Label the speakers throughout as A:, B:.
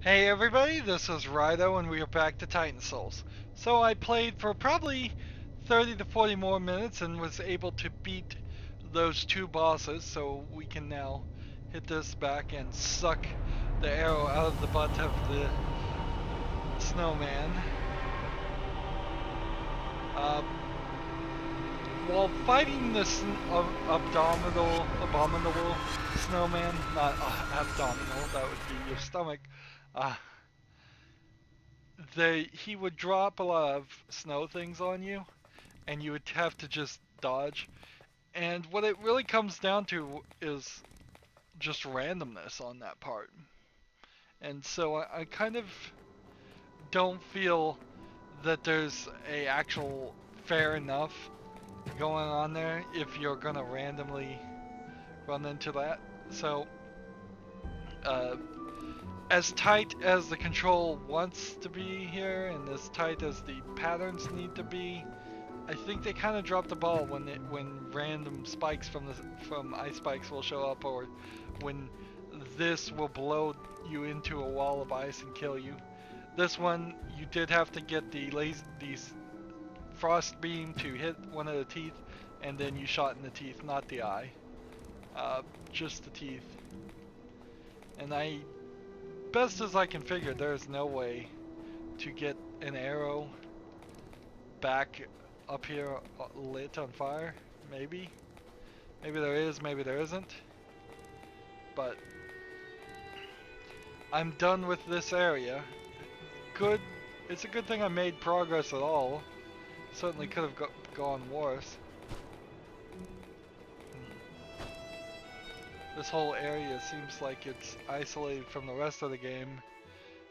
A: Hey everybody, this is Rydo and we are back to Titan Souls. So I played for probably 30 to 40 more minutes and was able to beat those two bosses, so we can now hit this back and suck the arrow out of the butt of the snowman. Uh, while fighting this abominable snowman, not abdominal, that would be your stomach, uh, he would drop a lot of snow things on you, and you would have to just dodge. And what it really comes down to is just randomness on that part. And so I kind of don't feel that there's a actual fair enough going on there if you're gonna randomly run into that. So uh, as tight as the control wants to be here, and as tight as the patterns need to be, I think they kind of dropped the ball when random spikes from ice spikes will show up, or when this will blow you into a wall of ice and kill you. This one you did have to get the frost beam to hit one of the teeth, and then you shot in the teeth, not the eye, just the teeth. And best as I can figure, there's no way to get an arrow back up here lit on fire. Maybe there is, maybe there isn't, but I'm done with this area. Good, it's a good thing I made progress at all. Certainly could have gone worse. This whole area seems like it's isolated from the rest of the game,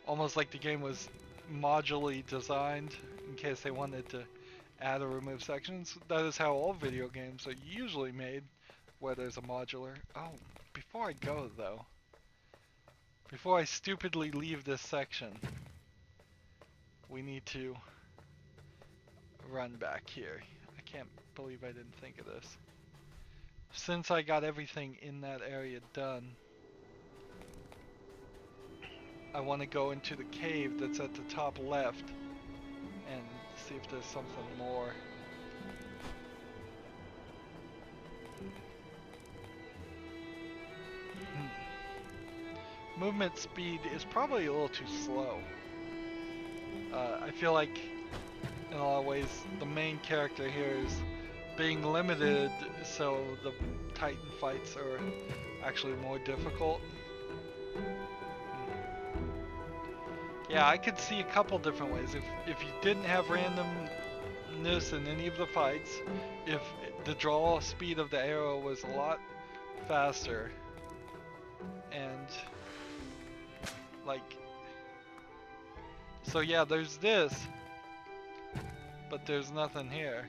A: almost like the game was modularly designed in case they wanted to add or remove sections. That is how all video games are usually made, where there's a modular. Oh, before I go though, before I stupidly leave this section, we need to run back here. I can't believe I didn't think of this. Since I got everything in that area done, I want to go into the cave that's at the top left and see if there's something more. Movement speed is probably a little too slow. I feel like in a lot of ways the main character here is being limited, so the Titan fights are actually more difficult. Yeah, I could see a couple different ways. If you didn't have randomness in any of the fights, if the draw speed of the arrow was a lot faster, and like, so yeah, there's this, but there's nothing here.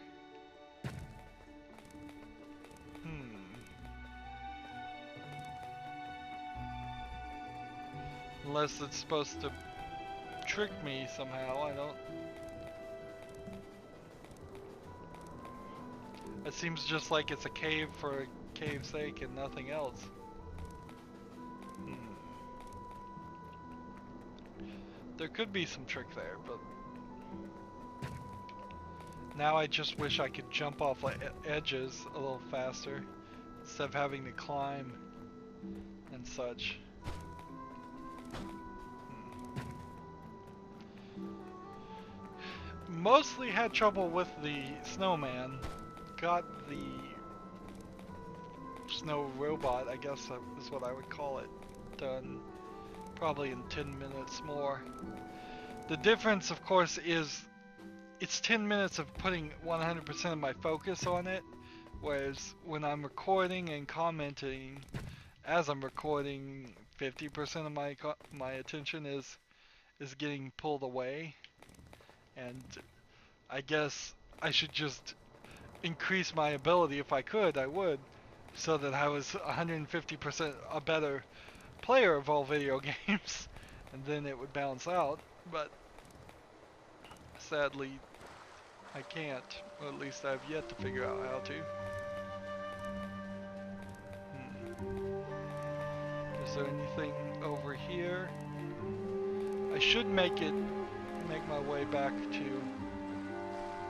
A: Unless it's supposed to trick me somehow, I don't. It seems just like it's a cave for a cave's sake and nothing else. There could be some trick there, but now I just wish I could jump off edges a little faster instead of having to climb and such. Mostly had trouble with the snowman. Got the snow robot, I guess is what I would call it, done probably in 10 minutes more. The difference, of course, is it's 10 minutes of putting 100% of my focus on it, whereas when I'm recording and commenting, as I'm recording, 50% of my attention is getting pulled away, and I guess I should just increase my ability. If I could, I would, so that I was 150% a better player of all video games, and then it would balance out. But sadly, I can't, or at least I've yet to figure out how to. Is there anything over here? I should make my way back to...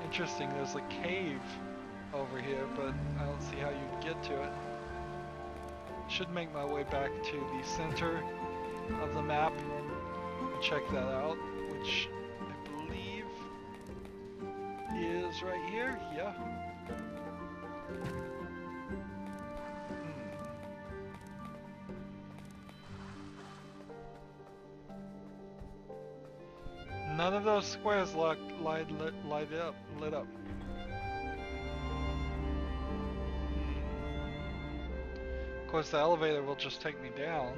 A: Interesting, there's a cave over here, but I don't see how you'd get to it. Should make my way back to the center of the map and check that out, which I believe is right here. Yeah. None of those squares lit up. Of course, the elevator will just take me down.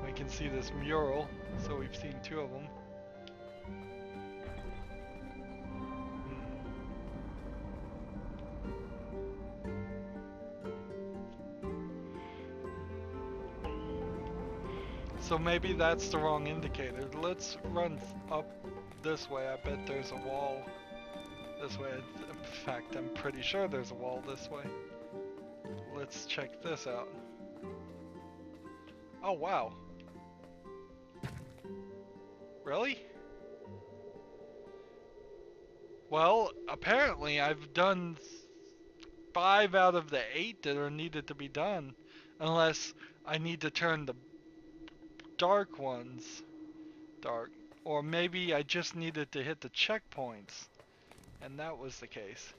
A: We can see this mural, so we've seen 2 of them. So maybe that's the wrong indicator. Let's run up this way. I bet there's a wall this way. In fact, I'm pretty sure there's a wall this way. Let's check this out. Oh, wow. Really? Well, apparently I've done 5 out of the 8 that are needed to be done. Unless I need to turn the dark ones dark. Or maybe I just needed to hit the checkpoints. And that was the case.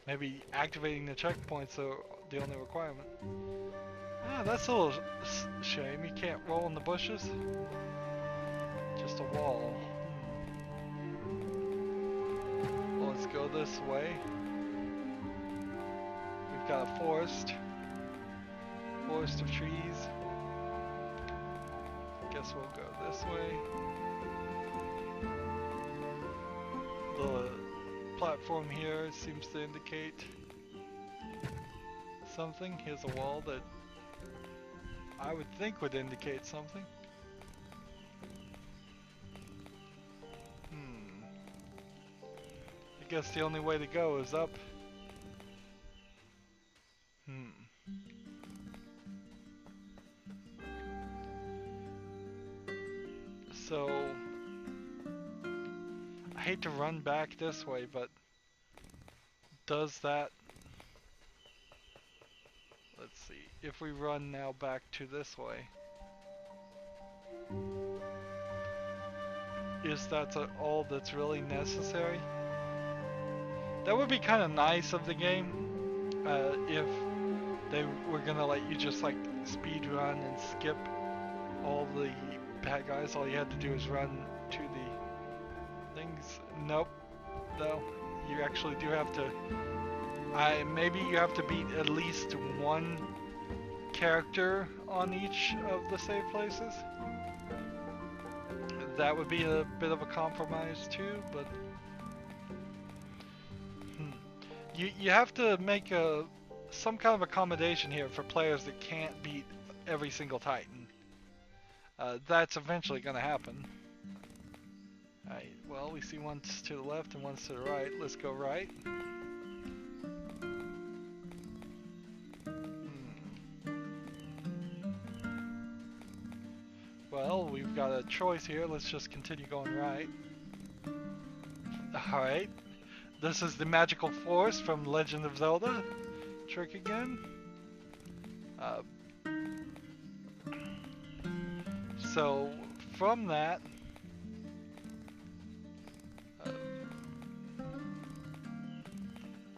A: Maybe activating the checkpoints are the only requirement. Ah, that's a little shame. You can't roll in the bushes. Just a wall. Well, let's go this way. We've got a forest. Forest of trees. Guess we'll go this way. The platform here seems to indicate something. Here's a wall that I would think would indicate something. I guess the only way to go is up. So I hate to run back this way, but does that... Let's see, if we run now back to this way, is that all that's really necessary? That would be kind of nice of the game, if they were gonna let you just like speed run and skip all the bad guys. All you had to do is run to the things. Nope. No, you actually do have to. Maybe you have to beat at least 1 character on each of the save places. That would be a bit of a compromise too, but you have to make some kind of accommodation here for players that can't beat every single Titan. That's eventually going to happen. Alright, well, we see one's to the left and one's to the right. Let's go right. Well, we've got a choice here. Let's just continue going right. Alright. This is the magical force from Legend of Zelda. Trick again. So, from that, I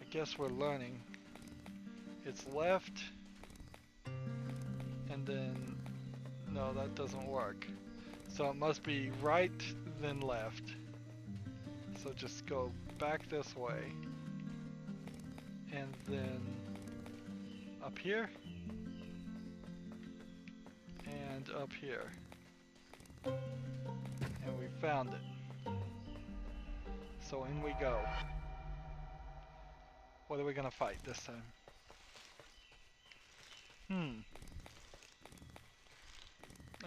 A: guess we're learning. It's left, and then, no, that doesn't work. So it must be right, then left. So just go back this way, and then up here, and up here. And we found it. So in we go. What are we gonna fight this time?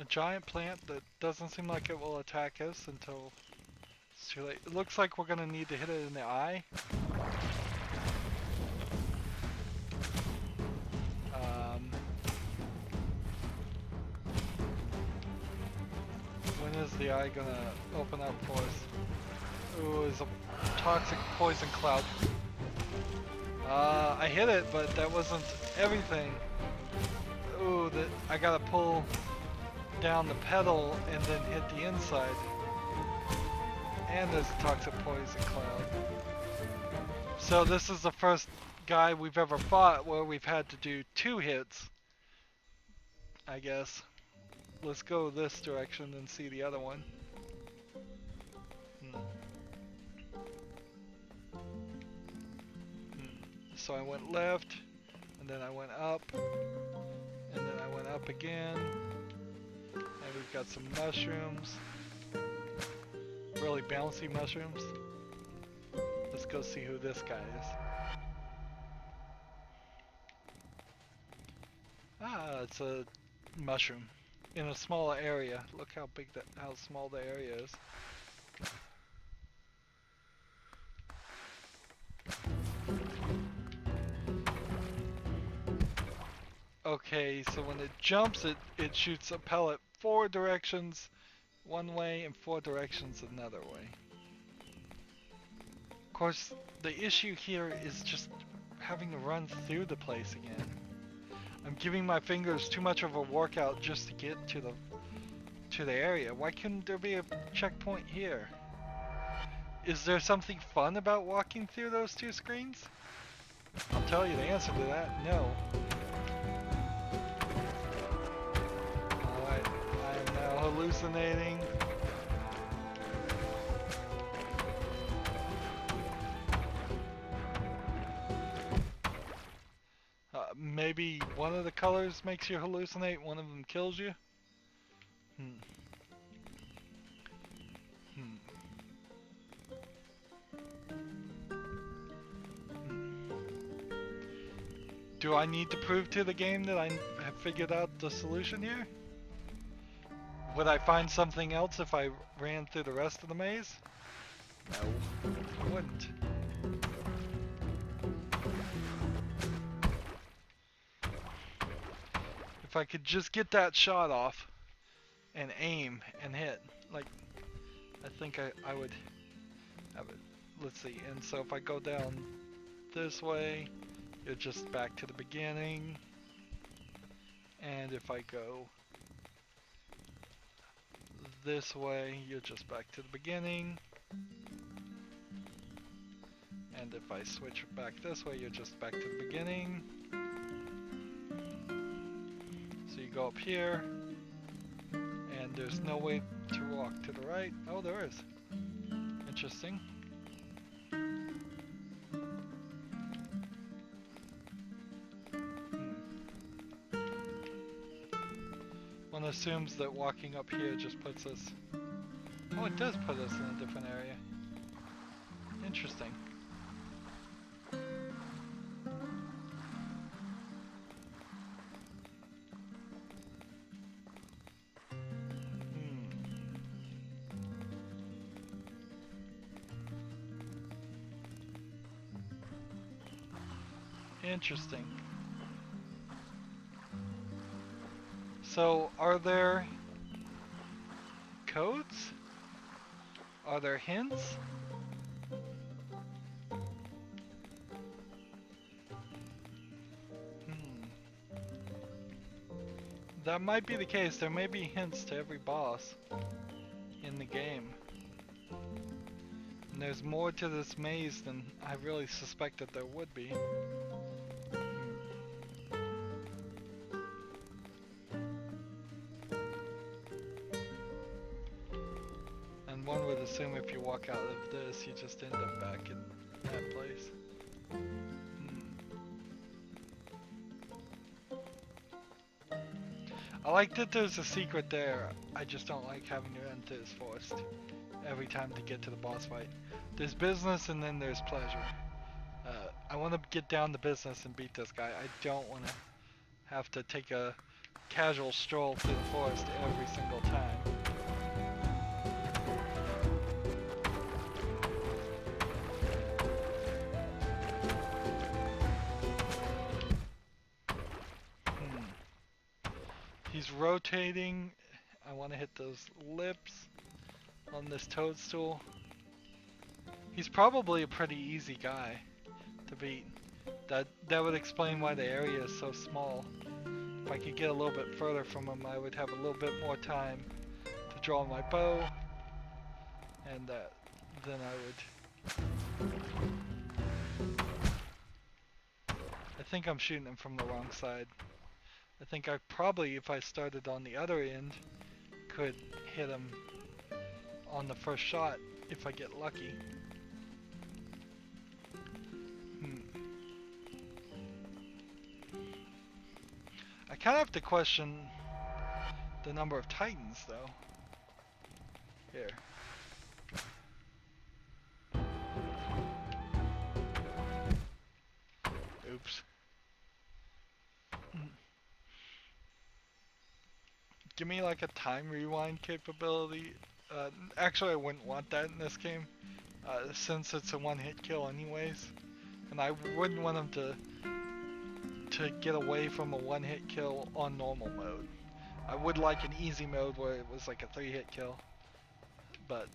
A: A giant plant that doesn't seem like it will attack us until it's too late. It looks like we're gonna need to hit it in the eye. When is the eye gonna open up for us? Ooh, it's a toxic poison cloud. I hit it, but that wasn't everything. Ooh, I gotta pull down the pedal and then hit the inside. And there's a toxic poison cloud. So this is the first guy we've ever fought where we've had to do 2 hits, I guess. Let's go this direction and see the other one. So I went left, and then I went up, and then I went up again, and we've got some mushrooms, really bouncy mushrooms. Let's go see who this guy is. Ah, it's a mushroom in a smaller area. Look how big how small the area is. Okay, so when it jumps, it shoots a pellet 4 directions one way and 4 directions another way. Of course, the issue here is just having to run through the place again. I'm giving my fingers too much of a workout just to get to the area. Why couldn't there be a checkpoint here? Is there something fun about walking through those 2 screens? I'll tell you the answer to that, no. Alright, I am now hallucinating. Maybe one of the colors makes you hallucinate, one of them kills you? Do I need to prove to the game that I have figured out the solution here? Would I find something else if I ran through the rest of the maze? No, I wouldn't. If I could just get that shot off and aim and hit, like, I think I would have it. Let's see, and so if I go down this way, you're just back to the beginning. And if I go this way, you're just back to the beginning. And if I switch back this way, you're just back to the beginning. So you go up here, and there's no way to walk to the right. Oh, there is. Interesting. One assumes that walking up here just puts us... Oh, it does put us in a different area. Interesting. Interesting. So, are there codes? Are there hints? That might be the case. There may be hints to every boss in the game. And there's more to this maze than I really suspected there would be. And one would assume if you walk out of this, you just end up back in that place. I like that there's a secret there. I just don't like having to enter this forest every time to get to the boss fight. There's business and then there's pleasure. I want to get down to business and beat this guy. I don't want to have to take a casual stroll through the forest every single time. He's rotating. I want to hit those lips on this toadstool. He's probably a pretty easy guy to beat. That would explain why the area is so small. If I could get a little bit further from him, I would have a little bit more time to draw my bow, and then I would... I think I'm shooting him from the wrong side. I think I probably, if I started on the other end, could hit him on the first shot if I get lucky. I kind of have to question the number of Titans, though. Here. Oops. Give me like a time rewind capability. Actually, I wouldn't want that in this game, since it's a one-hit kill anyways. And I wouldn't want him to get away from a one-hit kill on normal mode. I would like an easy mode where it was like a 3-hit kill, but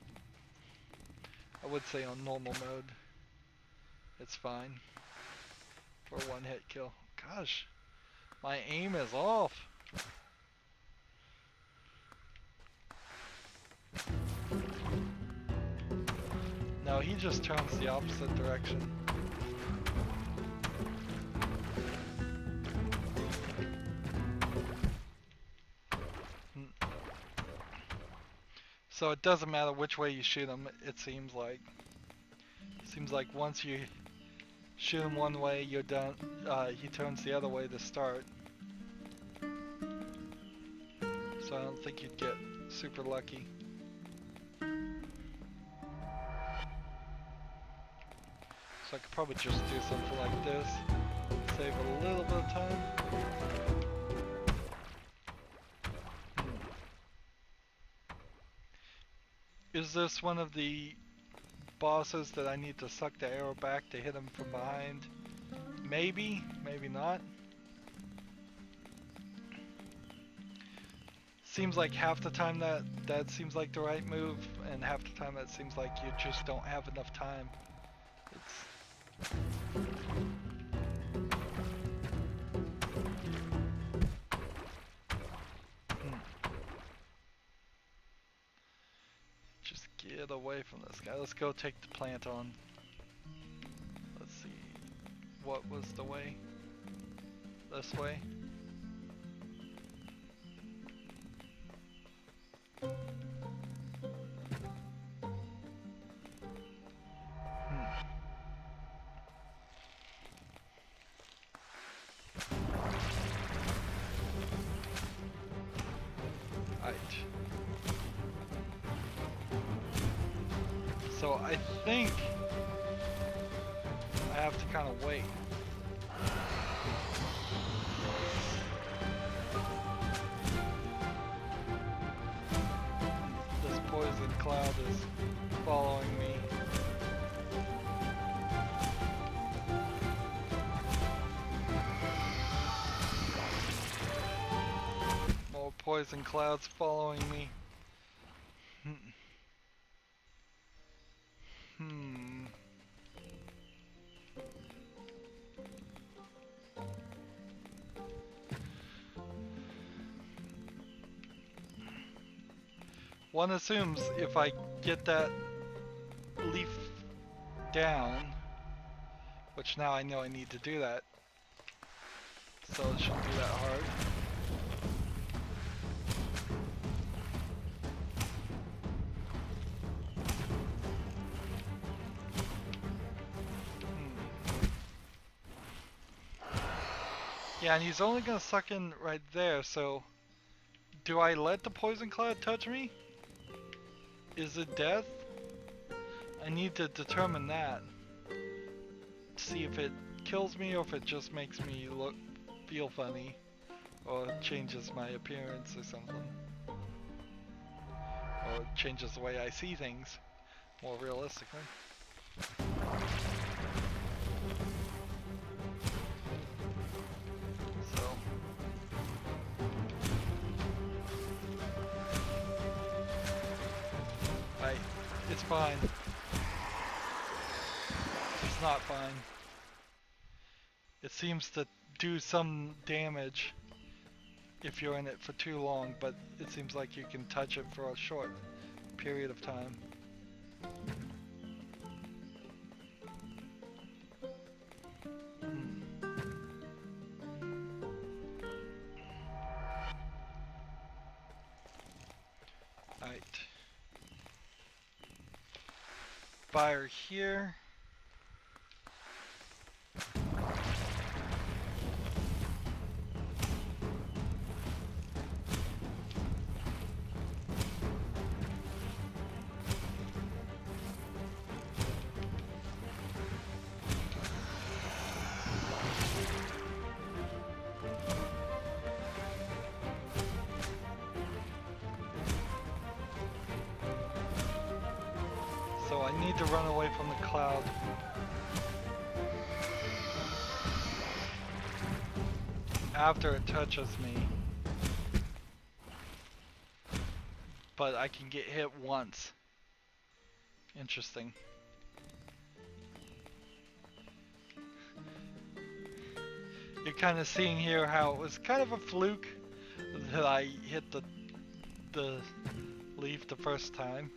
A: I would say on normal mode it's fine for a one-hit kill. Gosh, my aim is off. No, he just turns the opposite direction. So it doesn't matter which way you shoot him, it seems like. Seems like once you shoot him one way, you're done. He turns the other way to start. So I don't think you'd get super lucky. So I could probably just do something like this. Save a little bit of time. Is this one of the bosses that I need to suck the arrow back to hit him from behind? Maybe, maybe not. Seems like half the time that seems like the right move, and half the time that seems like you just don't have enough time. Just get away from this guy. Let's go take the plant on. Let's see. What was the way? This way? So I think I have to kind of wait. This poison cloud is following me. More poison clouds following me. One assumes if I get that leaf down, which now I know I need to do that, so it shouldn't be that hard. Yeah, and he's only gonna suck in right there, so do I let the poison cloud touch me? Is it death? I need to determine that. See if it kills me or if it just makes me feel funny or changes my appearance or something. Or changes the way I see things more realistically. It's fine. It's not fine. It seems to do some damage if you're in it for too long, but it seems like you can touch it for a short period of time. Alright. Fire here. So I need to run away from the cloud. After it touches me. But I can get hit once. Interesting. You're kind of seeing here how it was kind of a fluke that I hit the leaf the first time.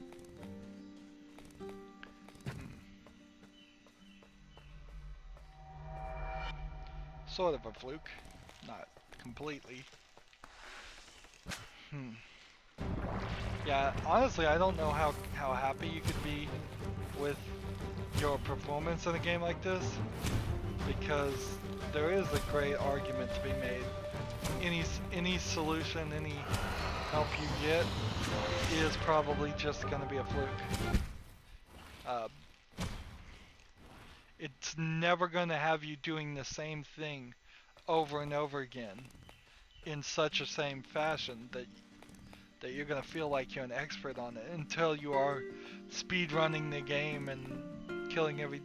A: Sort of a fluke, not completely. Yeah, honestly, I don't know how happy you could be with your performance in a game like this, because there is a great argument to be made. Any solution, any help you get is probably just going to be a fluke. It's never going to have you doing the same thing over and over again in such a same fashion that you're going to feel like you're an expert on it until you are speedrunning the game and killing every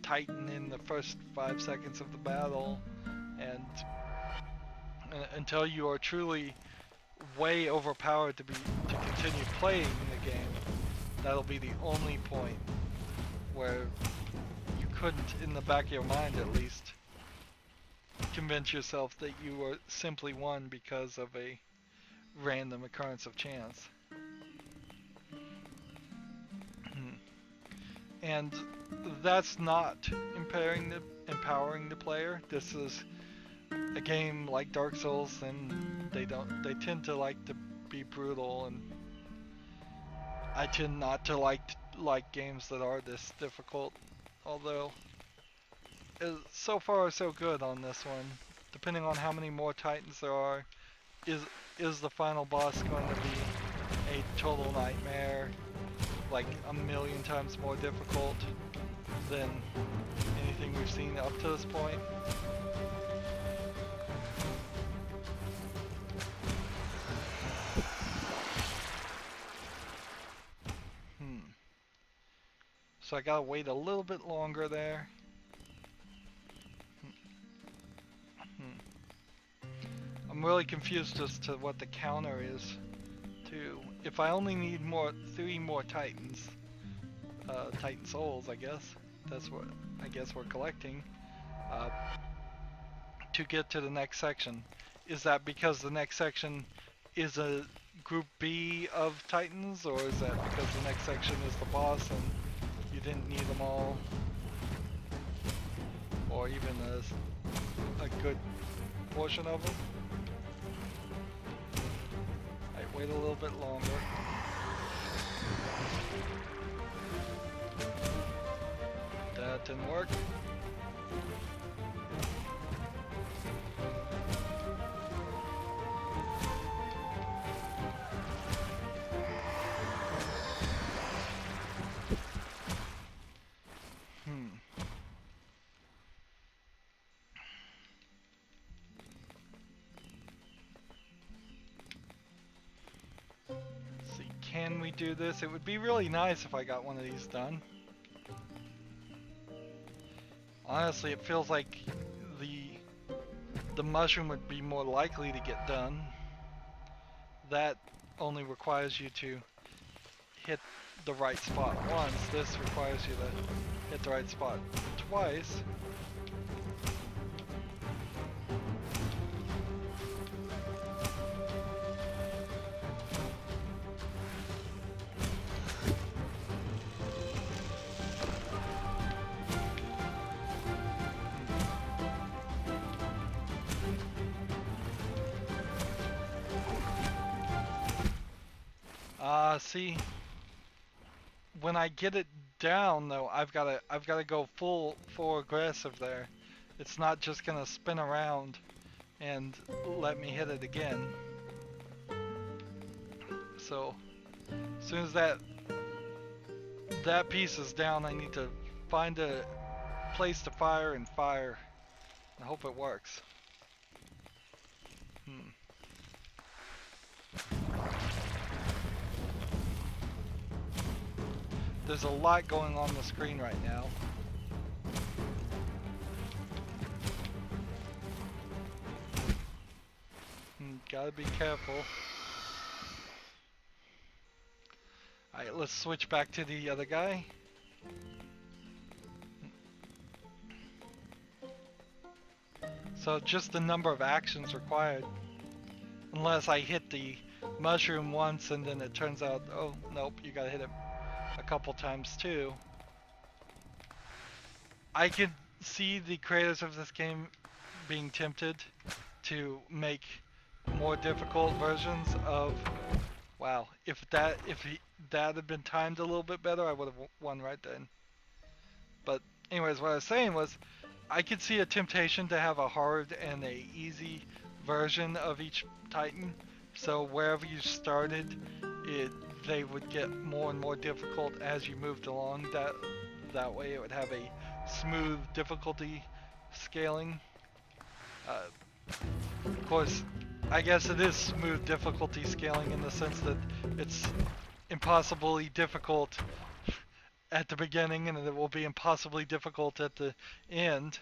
A: Titan in the first 5 seconds of the battle, and until you are truly way overpowered to continue playing the game. That'll be the only point where you couldn't, in the back of your mind at least, convince yourself that you were simply won because of a random occurrence of chance. And that's not empowering the player. This is a game like Dark Souls, and they tend to like to be brutal, and I tend not to like games that are this difficult. Although, so far so good on this one. Depending on how many more Titans there are, is the final boss going to be a total nightmare, like a million times more difficult than anything we've seen up to this point? So I gotta wait a little bit longer there. I'm really confused as to what the counter is too. If I only need 3 more Titans, Titan souls, I guess. That's what I guess we're collecting to get to the next section. Is that because the next section is a group B of Titans, or is that because the next section is the boss and you didn't need them all, or even a good portion of them? Alright, wait a little bit longer. That didn't work. See, can we do this? It would be really nice if I got one of these done. Honestly, it feels like the mushroom would be more likely to get done. That only requires you to hit the right spot once. This requires you to hit the right spot twice. See, when I get it down though, I've gotta go full aggressive there. It's not just gonna spin around and let me hit it again. So as soon as that piece is down, I need to find a place to fire and fire. I hope it works. There's a lot going on the screen right now. Gotta be careful. Alright, let's switch back to the other guy. So just the number of actions required. Unless I hit the mushroom once and then it turns out, oh nope, you gotta hit it a couple times too. I could see the creators of this game being tempted to make more difficult versions of, wow, if that had been timed a little bit better, I would have won right then. But anyways, what I was saying was, I could see a temptation to have a hard and a easy version of each Titan. So wherever you started, they would get more and more difficult as you moved along. That way it would have a smooth difficulty scaling. Of course, I guess it is smooth difficulty scaling in the sense that it's impossibly difficult at the beginning and it will be impossibly difficult at the end.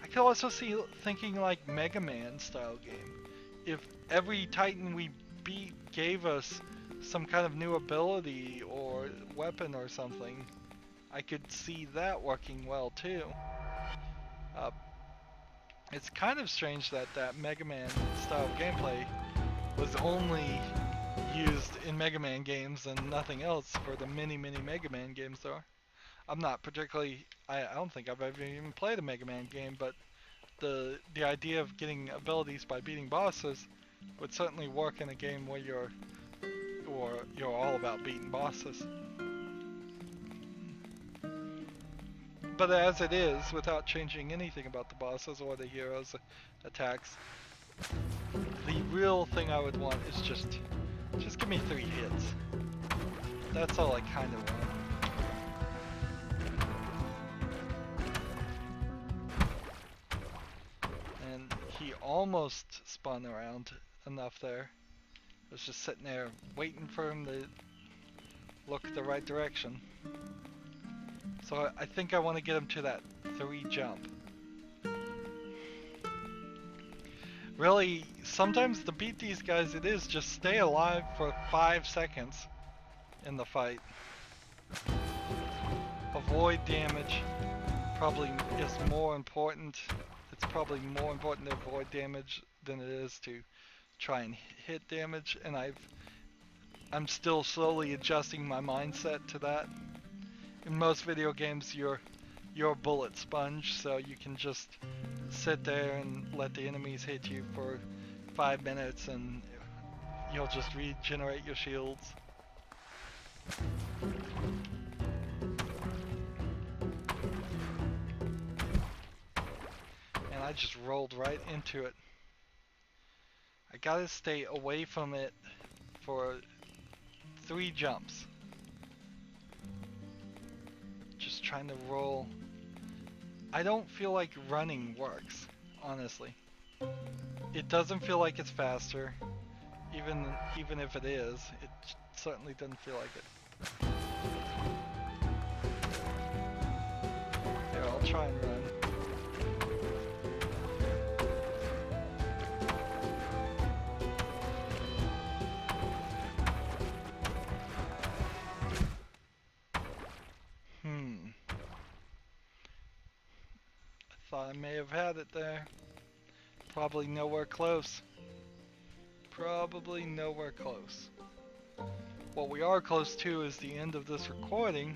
A: I could also see thinking like Mega Man style game. If every Titan we beat gave us some kind of new ability or weapon or something, I could see that working well too. It's kind of strange that Mega Man style gameplay was only used in Mega Man games and nothing else for the many Mega Man games there are. I'm not particularly, I don't think I've ever even played a Mega Man game, but the idea of getting abilities by beating bosses would certainly work in a game where you're all about beating bosses. But as it is, without changing anything about the bosses or the heroes' attacks, the real thing I would want is just give me 3 hits. That's all I kind of want. And he almost spun around enough there. I was just sitting there waiting for him to look the right direction. So I think I want to get him to that 3 jump. Really, sometimes to beat these guys it is just stay alive for 5 seconds in the fight. Avoid damage probably is more important. It's probably more important to avoid damage than it is to try and hit damage, and I'm still slowly adjusting my mindset to that. In most video games you're a bullet sponge, so you can just sit there and let the enemies hit you for 5 minutes and you'll just regenerate your shields. And I just rolled right into it. I gotta stay away from it for 3 jumps. Just trying to roll. I don't feel like running works, honestly. It doesn't feel like it's faster. Even if it is, it certainly doesn't feel like it. Here, I'll try and run. Thought I may have had it there. Probably nowhere close. Probably nowhere close. What we are close to is the end of this recording.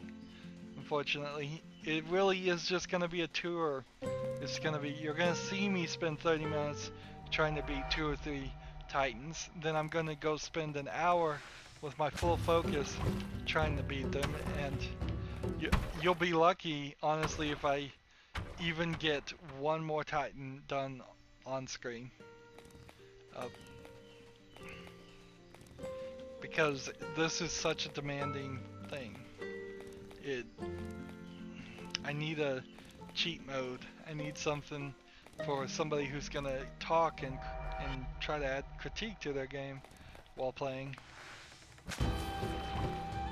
A: Unfortunately, it really is just going to be a tour. It's going to be, you're going to see me spend 30 minutes trying to beat 2 or 3 Titans. Then I'm going to go spend an hour with my full focus trying to beat them. And you'll be lucky, honestly, if I even get one more Titan done on screen. Because this is such a demanding thing. I need a cheat mode. I need something for somebody who's gonna talk and try to add critique to their game while playing.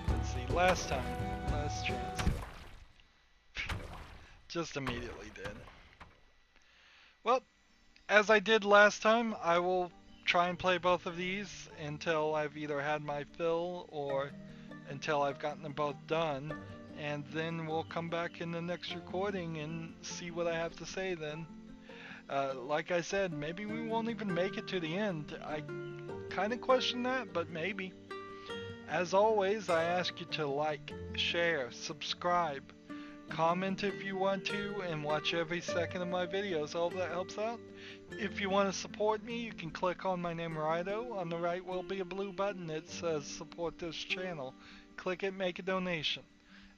A: Let's see, last chance. Just immediately did. Well, as I did last time, I will try and play both of these until I've either had my fill or until I've gotten them both done, and then we'll come back in the next recording and see what I have to say then. Like I said, maybe we won't even make it to the end. I kind of question that, but maybe. As always, I ask you to like, share, subscribe, comment if you want to, and watch every second of my videos. All that helps out. If you want to support me, you can click on my name, Rydo. On the right will be a blue button that says support this channel. Click it, make a donation.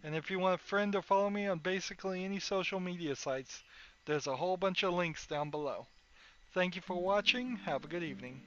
A: And if you want to friend or follow me on basically any social media sites, there's a whole bunch of links down below. Thank you for watching. Have a good evening.